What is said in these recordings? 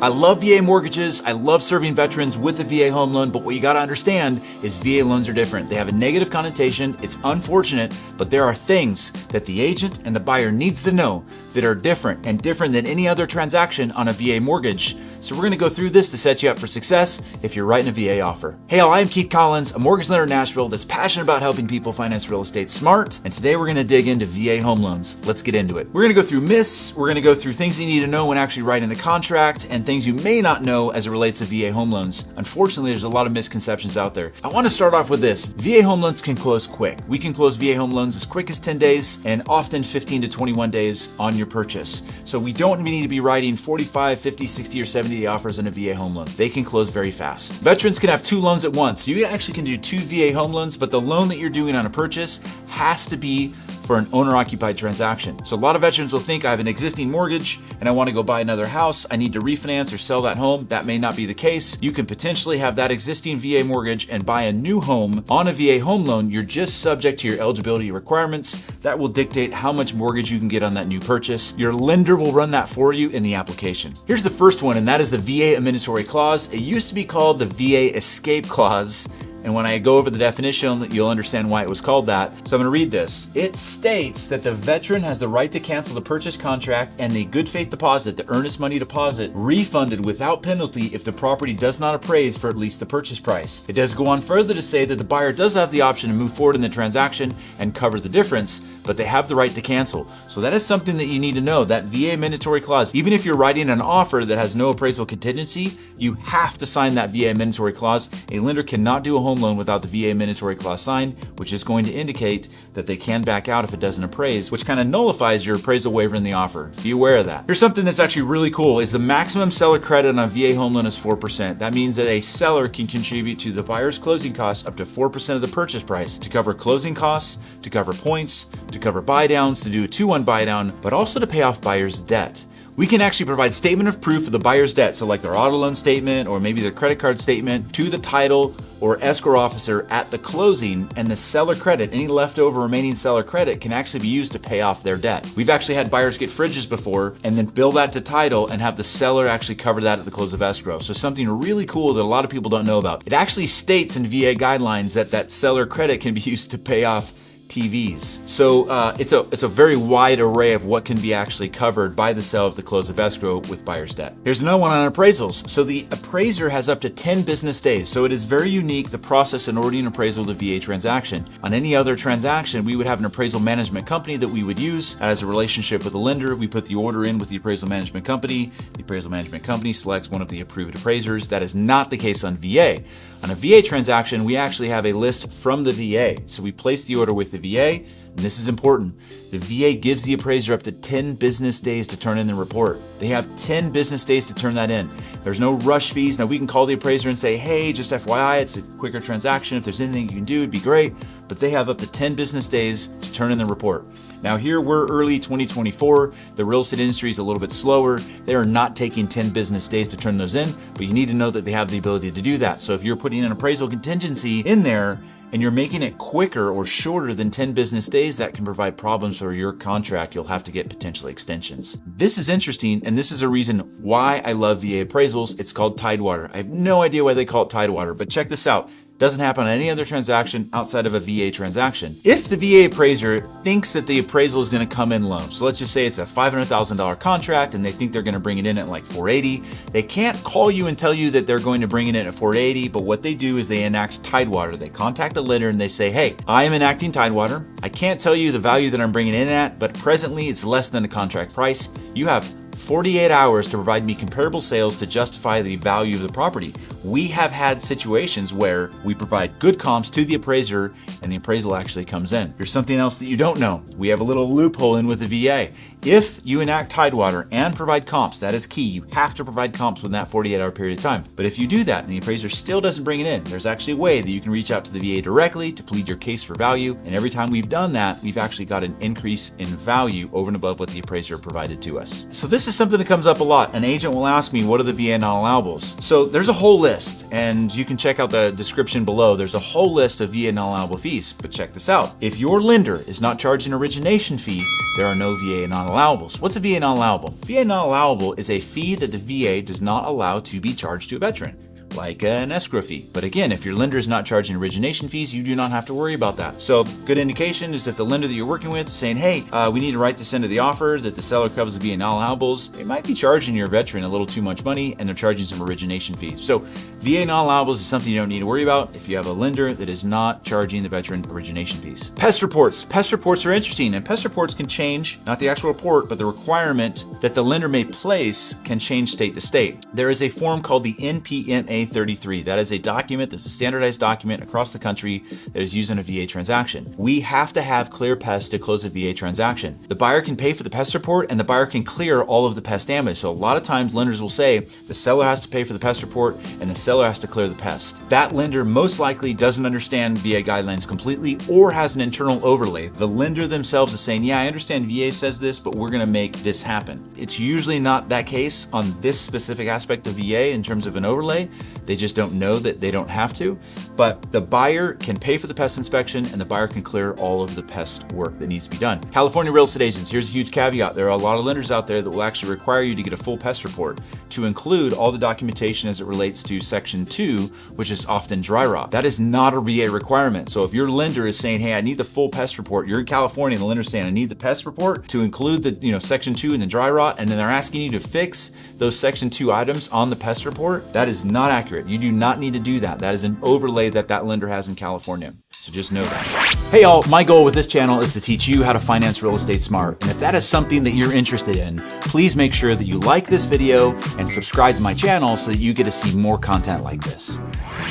I love VA mortgages. I love serving veterans with a VA home loan, but what you got to understand is VA loans are different. They have a negative connotation. It's unfortunate, but there are things that the agent and the buyer needs to know that are different and different than any other transaction on a VA mortgage. So we're going to go through this to set you up for success if you're writing a VA offer. Hey all, I'm Keith.Collins, a mortgage lender in Nashville that's passionate about helping people finance real estate smart. And today we're going to dig into VA home loans. Let's get into it. We're going to go through myths. We're going to go through things you need to know when actually writing the contract and things you may not know as it relates to VA home loans. Unfortunately, there's a lot of misconceptions out there. I want to start off with this. VA home loans can close quick. We can close VA home loans as quick as 10 days and often 15 to 21 days on your purchase. So we don't need to be writing 45, 50, 60, or 70-day offers on a VA home loan. They can close very fast. Veterans can have two loans at once. You actually can do two VA home loans, but the loan that you're doing on a purchase has to be for an owner-occupied transaction. So a lot of veterans will think I have an existing mortgage and I want to go buy another house. I need to refinance or sell that home. That may not be the case. You can potentially have that existing VA mortgage and buy a new home on a VA home loan. You're just subject to your eligibility requirements. That will dictate how much mortgage you can get on that new purchase. Your lender will run that for you in the application. Here's the first one, and that is the VA Administratory Clause. It used to be called the VA Escape Clause. And when I go over the definition, you'll understand why it was called that. So I'm going to read this. It states that the veteran has the right to cancel the purchase contract and the good faith deposit, the earnest money deposit, refunded without penalty if the property does not appraise for at least the purchase price. It does go on further to say that the buyer does have the option to move forward in the transaction and cover the difference, but they have the right to cancel. So that is something that you need to know, that VA Mandatory Clause. Even if you're writing an offer that has no appraisal contingency, you have to sign that VA Mandatory Clause. A lender cannot do a home loan without the VA Mandatory Clause signed, which is going to indicate that they can back out if it doesn't appraise, which kind of nullifies your appraisal waiver in the offer. Be aware of that. Here's something that's actually really cool is the maximum seller credit on a VA home loan is 4%. That means that a seller can contribute to the buyer's closing costs up to 4% of the purchase price to cover closing costs, to cover points, to cover buy downs, to do a 2-1 buy down, but also to pay off buyer's debt. We can actually provide statement of proof of the buyer's debt, so like their auto loan statement or maybe their credit card statement, to the title or escrow officer at the closing, and the seller credit, any leftover remaining seller credit, can actually be used to pay off their debt. We've actually had buyers get fridges before and then bill that to title and have the seller actually cover that at the close of escrow. So something really cool that a lot of people don't know about. It actually states in VA guidelines that that seller credit can be used to pay off TVs. So it's a very wide array of what can be actually covered by the sale of the close of escrow with buyer's debt. Here's another one on appraisals. So the appraiser has up to 10 business days. So it is very unique, the process in ordering an appraisal to VA transaction. On any other transaction, we would have an appraisal management company that we would use as a relationship with the lender. We put the order in with the appraisal management company. The appraisal management company selects one of the approved appraisers. That is not the case on VA. On a VA transaction, we actually have a list from the VA. So we place the order with the VA, and this is important. The VA gives the appraiser up to 10 business days to turn in the report. They have 10 business days to turn that in. There's no rush fees. Now we can call the appraiser and say, hey, just FYI, it's a quicker transaction. If there's anything you can do, it'd be great. But they have up to 10 business days to turn in the report. Now here we're early 2024. The real estate industry is a little bit slower. They are not taking 10 business days to turn those in, but you need to know that they have the ability to do that. So if you're putting an appraisal contingency in there, and you're making it quicker or shorter than 10 business days, that can provide problems for your contract. You'll have to get potentially extensions. This is interesting, and this is a reason why I love VA appraisals. It's called Tidewater. I have no idea why they call it Tidewater, but check this out. Doesn't happen on any other transaction outside of a VA transaction. If the VA appraiser thinks that the appraisal is going to come in low, so let's just say it's a $500,000 contract and they think they're going to bring it in at like 480, they can't call you and tell you that they're going to bring it in at 480, but what they do is they enact Tidewater. They contact the lender and they say, hey, I am enacting Tidewater. I can't tell you the value that I'm bringing in at, but presently it's less than the contract price. You have 48 hours to provide me comparable sales to justify the value of the property. We have had situations where we provide good comps to the appraiser and the appraisal actually comes in. There's something else that you don't know. We have a little loophole in with the VA. If you enact Tidewater and provide comps, that is key. You have to provide comps within that 48-hour period of time. But if you do that and the appraiser still doesn't bring it in, there's actually a way that you can reach out to the VA directly to plead your case for value. And every time we've done that, we've actually got an increase in value over and above what the appraiser provided to us. So this this is something that comes up a lot. An agent will ask me, what are the VA non-allowables? So there's a whole list, and you can check out the description below. There's a whole list of VA non-allowable fees, but check this out. If your lender is not charging an origination fee, there are no VA non-allowables. What's a VA non-allowable? VA non-allowable is a fee that the VA does not allow to be charged to a veteran, like an escrow fee. But again, if your lender is not charging origination fees, you do not have to worry about that. So good indication is if the lender that you're working with is saying, hey, we need to write this into the offer that the seller covers the VA non-allowables, they might be charging your veteran a little too much money and they're charging some origination fees. So VA non-allowables is something you don't need to worry about if you have a lender that is not charging the veteran origination fees. Pest reports. Pest reports are interesting, and pest reports can change, not the actual report, but the requirement that the lender may place can change state to state. There is a form called the NPMA 33. That is a document that's a standardized document across the country that is used in a VA transaction. We have to have clear pest to close a VA transaction. The buyer can pay for the pest report and the buyer can clear all of the pest damage. So a lot of times lenders will say the seller has to pay for the pest report and the seller has to clear the pest. That lender most likely doesn't understand VA guidelines completely or has an internal overlay. The lender themselves is saying, yeah, I understand VA says this, but we're going to make this happen. It's usually not that case on this specific aspect of VA in terms of an overlay. They just don't know that they don't have to, but the buyer can pay for the pest inspection and the buyer can clear all of the pest work that needs to be done. California real estate agents, here's a huge caveat. There are a lot of lenders out there that will actually require you to get a full pest report to include all the documentation as it relates to Section 2, which is often dry rot. That is not a VA requirement. So if your lender is saying, hey, I need the full pest report, you're in California and the lender's saying, I need the pest report to include the Section 2 and the dry rot, and then they're asking you to fix those Section 2 items on the pest report, that is not accurate. You do not need to do that. That is an overlay that lender has in California. So just know that. Hey y'all, my goal with this channel is to teach you how to finance real estate smart. And if that is something that you're interested in, please make sure that you like this video and subscribe to my channel so that you get to see more content like this.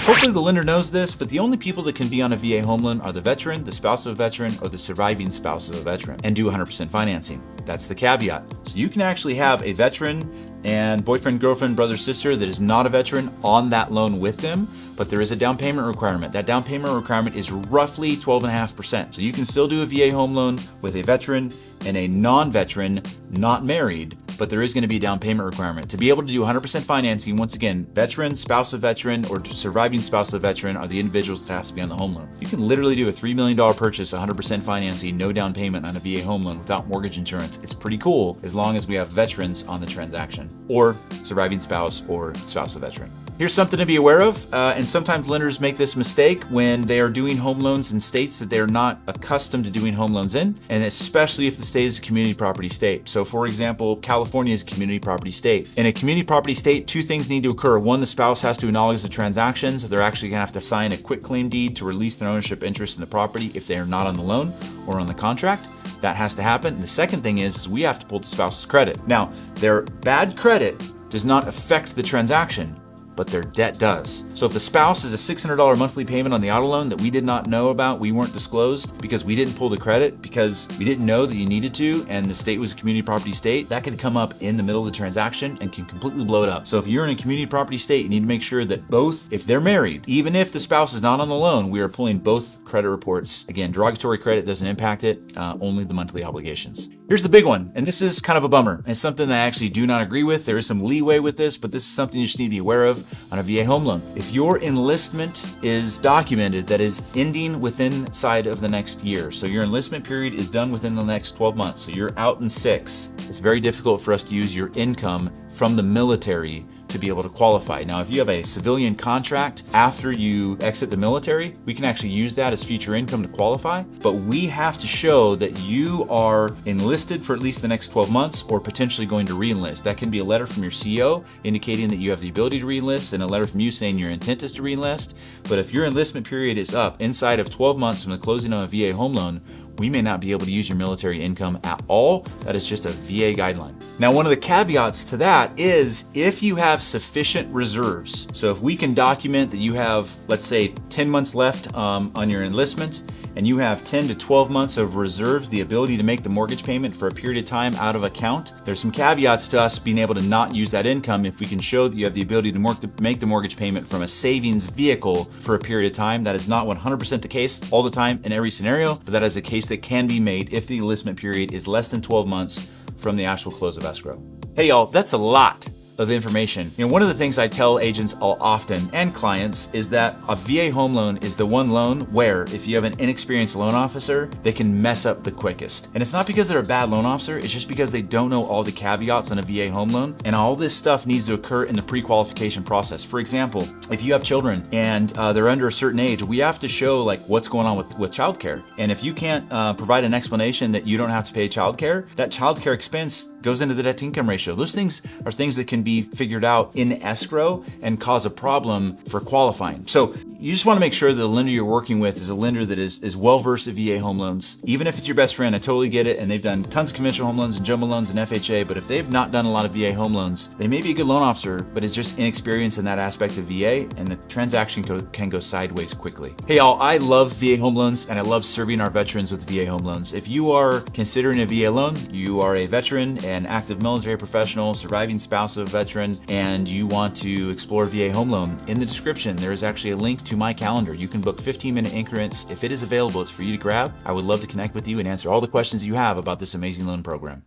Hopefully the lender knows this, but the only people that can be on a VA home loan are the veteran, the spouse of a veteran, or the surviving spouse of a veteran, and do 100% financing. That's the caveat. So you can actually have a veteran and boyfriend, girlfriend, brother, sister that is not a veteran on that loan with them, but there is a down payment requirement. That down payment requirement is roughly 12.5%. So you can still do a VA home loan with a veteran and a non-veteran, not married, but there is going to be a down payment requirement. To be able to do 100% financing, once again, veteran, spouse of veteran, or surviving spouse of veteran are the individuals that have to be on the home loan. You can literally do a $3 million purchase, 100% financing, no down payment on a VA home loan without mortgage insurance. It's pretty cool as long as we have veterans on the transaction, or surviving spouse or spouse of veteran. Here's something to be aware of, and sometimes lenders make this mistake when they are doing home loans in states that they're not accustomed to doing home loans in, and especially if the state is a community property state. So for example, California is a community property state. In a community property state, two things need to occur. One, the spouse has to acknowledge the transaction, so they're actually gonna have to sign a quitclaim deed to release their ownership interest in the property if they are not on the loan or on the contract. That has to happen. And the second thing is we have to pull the spouse's credit. Now, their bad credit does not affect the transaction, but their debt does. So if the spouse is a $600 monthly payment on the auto loan that we did not know about, we weren't disclosed because we didn't pull the credit, because we didn't know that you needed to, and the state was a community property state, that can come up in the middle of the transaction and can completely blow it up. So if you're in a community property state, you need to make sure that both, if they're married, even if the spouse is not on the loan, we are pulling both credit reports. Again, derogatory credit doesn't impact it, only the monthly obligations. Here's the big one, and this is kind of a bummer. It's something that I actually do not agree with. There is some leeway with this, but this is something you just need to be aware of on a VA home loan. If your enlistment is documented that is ending within inside of the next year, so your enlistment period is done within the next 12 months, so you're out in 6, it's very difficult for us to use your income from the military to be able to qualify. Now, if you have a civilian contract after you exit the military, we can actually use that as future income to qualify, but we have to show that you are enlisted for at least the next 12 months or potentially going to re-enlist. That can be a letter from your CEO indicating that you have the ability to re-enlist and a letter from you saying your intent is to re-enlist. But if your enlistment period is up inside of 12 months from the closing of a VA home loan, we may not be able to use your military income at all. That is just a VA guideline. Now, one of the caveats to that is if you have sufficient reserves. So if we can document that you have, let's say, 10 months left on your enlistment, and you have 10 to 12 months of reserves, the ability to make the mortgage payment for a period of time out of account, there's some caveats to us being able to not use that income if we can show that you have the ability to make the mortgage payment from a savings vehicle for a period of time. That is not 100% the case all the time in every scenario, but that is a case that can be made if the enlistment period is less than 12 months from the actual close of escrow. Hey y'all, that's a lot of information. One of the things I tell agents all often and clients is that a VA home loan is the one loan where if you have an inexperienced loan officer, they can mess up the quickest. And it's not because they're a bad loan officer, it's just because they don't know all the caveats on a VA home loan, and all this stuff needs to occur in the pre-qualification process. For example, if you have children and they're under a certain age, we have to show like what's going on with childcare. And if you can't provide an explanation that you don't have to pay childcare, that childcare expense goes into the debt to income ratio. Those things are things that can be figured out in escrow and cause a problem for qualifying. So you just want to make sure that the lender you're working with is a lender that is well-versed in VA home loans. Even if it's your best friend, I totally get it. And they've done tons of conventional home loans and jumbo loans and FHA, but if they've not done a lot of VA home loans, they may be a good loan officer, but is just inexperienced in that aspect of VA, and the transaction can go sideways quickly. Hey y'all, I love VA home loans and I love serving our veterans with VA home loans. If you are considering a VA loan, you are a veteran, an active military professional, surviving spouse of a veteran, and you want to explore VA home loan, in the description there is actually a link to my calendar. You can book 15-minute increments. If it is available, it's for you to grab. I would love to connect with you and answer all the questions you have about this amazing loan program.